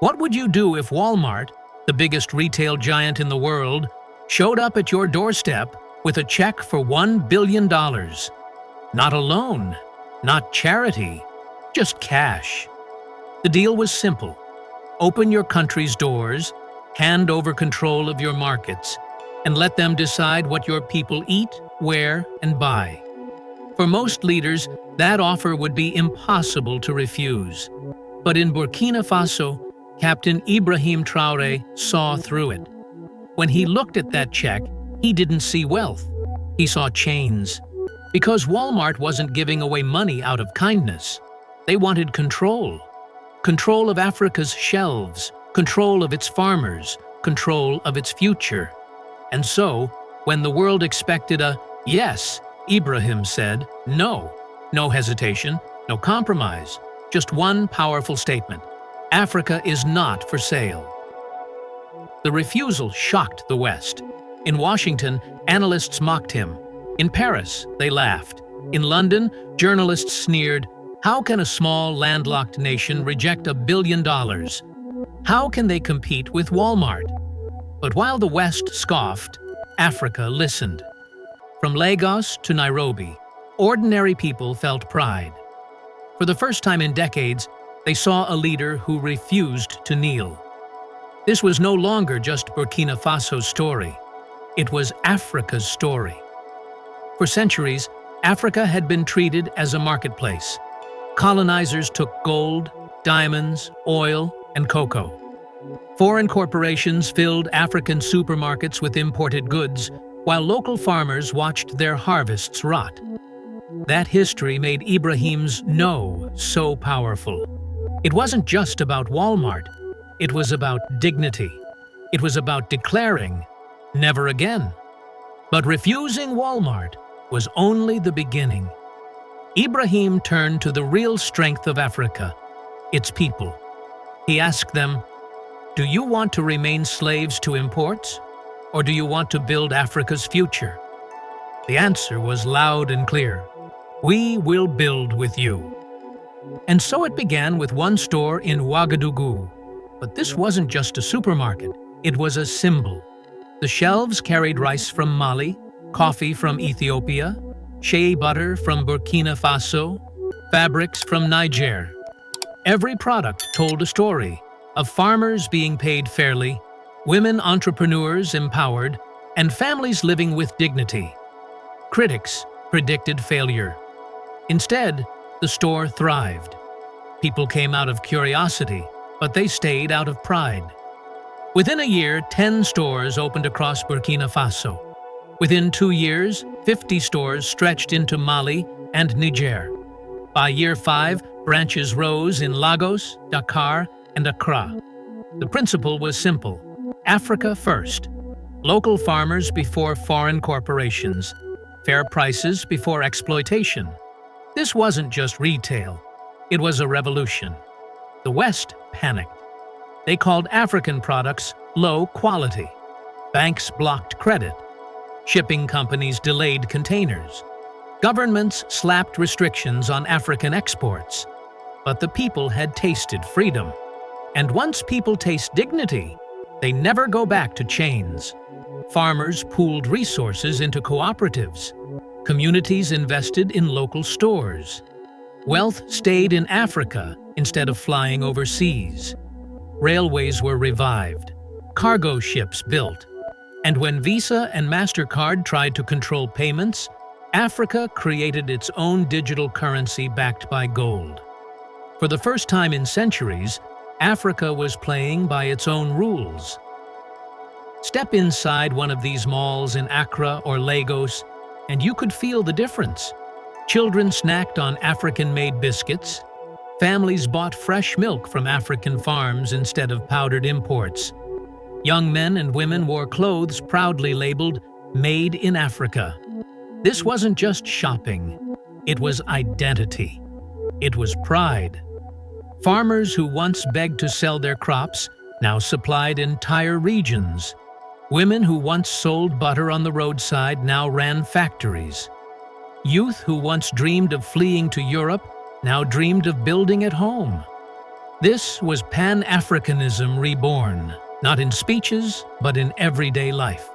What would you do if Walmart, the biggest retail giant in the world, showed up at your doorstep with a check for $1 billion? Not a loan, not charity, just cash. The deal was simple. Open your country's doors, hand over control of your markets, and let them decide what your people eat, wear, and buy. For most leaders, that offer would be impossible to refuse. But in Burkina Faso, Captain Ibrahim Traore saw through it. When he looked at that check, he didn't see wealth. He saw chains. Because Walmart wasn't giving away money out of kindness. They wanted control. Control of Africa's shelves, control of its farmers, control of its future. And so, when the world expected a yes, Ibrahim said no. No hesitation, no compromise. Just one powerful statement. Africa is not for sale. The refusal shocked the West. In Washington, analysts mocked him. In Paris, they laughed. In London, journalists sneered, "How can a small, landlocked nation reject $1 billion? How can they compete with Walmart?" But while the West scoffed, Africa listened. From Lagos to Nairobi, ordinary people felt pride. For the first time in decades, they saw a leader who refused to kneel. This was no longer just Burkina Faso's story. It was Africa's story. For centuries, Africa had been treated as a marketplace. Colonizers took gold, diamonds, oil, and cocoa. Foreign corporations filled African supermarkets with imported goods, while local farmers watched their harvests rot. That history made Ibrahim's no so powerful. It wasn't just about Walmart. It was about dignity. It was about declaring, never again. But refusing Walmart was only the beginning. Ibrahim turned to the real strength of Africa, its people. He asked them, "Do you want to remain slaves to imports, or do you want to build Africa's future?" The answer was loud and clear. "We will build with you." And so it began with one store in Ouagadougou. But this wasn't just a supermarket, it was a symbol. The shelves carried rice from Mali, coffee from Ethiopia, shea butter from Burkina Faso, fabrics from Niger. Every product told a story of farmers being paid fairly, women entrepreneurs empowered, and families living with dignity. Critics predicted failure. Instead, the store thrived. People came out of curiosity, but they stayed out of pride. Within a year, 10 stores opened across Burkina Faso. Within 2 years, 50 stores stretched into Mali and Niger. By year 5, branches rose in Lagos, Dakar, and Accra. The principle was simple: Africa first. Local farmers before foreign corporations. Fair prices before exploitation. This wasn't just retail. It was a revolution. The West panicked. They called African products low quality. Banks blocked credit. Shipping companies delayed containers. Governments slapped restrictions on African exports. But the people had tasted freedom. And once people taste dignity, they never go back to chains. Farmers pooled resources into cooperatives. Communities invested in local stores. Wealth stayed in Africa instead of flying overseas. Railways were revived. Cargo ships built. And when Visa and MasterCard tried to control payments, Africa created its own digital currency backed by gold. For the first time in centuries, Africa was playing by its own rules. Step inside one of these malls in Accra or Lagos, and you could feel the difference. Children snacked on African-made biscuits. Families bought fresh milk from African farms instead of powdered imports. Young men and women wore clothes proudly labeled "Made in Africa." This wasn't just shopping. It was identity. It was pride. Farmers who once begged to sell their crops now supplied entire regions. Women who once sold butter on the roadside now ran factories. Youth who once dreamed of fleeing to Europe now dreamed of building at home. This was Pan-Africanism reborn, not in speeches, but in everyday life.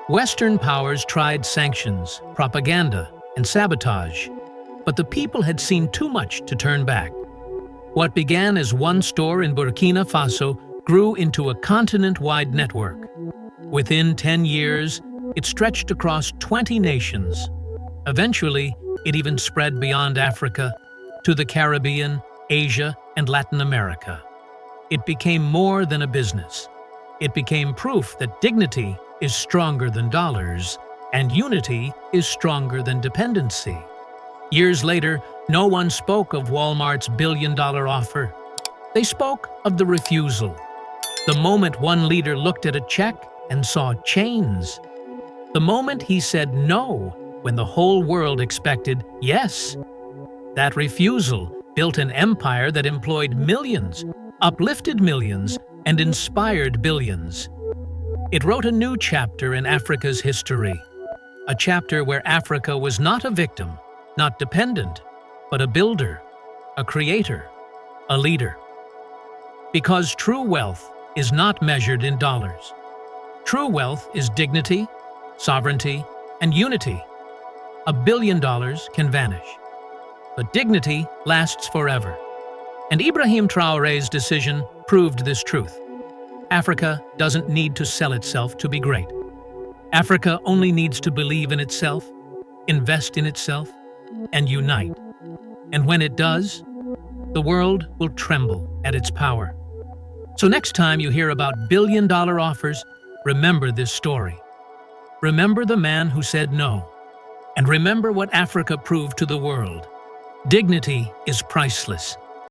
Western powers tried sanctions, propaganda, and sabotage, but the people had seen too much to turn back. What began as one store in Burkina Faso grew into a continent-wide network. Within 10 years, it stretched across 20 nations. Eventually, it even spread beyond Africa to the Caribbean, Asia, and Latin America. It became more than a business. It became proof that dignity is stronger than dollars, and unity is stronger than dependency. Years later, no one spoke of Walmart's billion-dollar offer. They spoke of the refusal. The moment one leader looked at a check and saw chains. The moment he said no when the whole world expected yes. That refusal built an empire that employed millions, uplifted millions, and inspired billions. It wrote a new chapter in Africa's history, a chapter where Africa was not a victim, not dependent, but a builder, a creator, a leader. Because true wealth is not measured in dollars. True wealth is dignity, sovereignty, and unity. $1 billion can vanish, but dignity lasts forever. And Ibrahim Traoré's decision proved this truth. Africa doesn't need to sell itself to be great. Africa only needs to believe in itself, invest in itself, and unite. And when it does, the world will tremble at its power. So next time you hear about billion-dollar offers, remember this story. Remember the man who said no. And remember what Africa proved to the world. Dignity is priceless.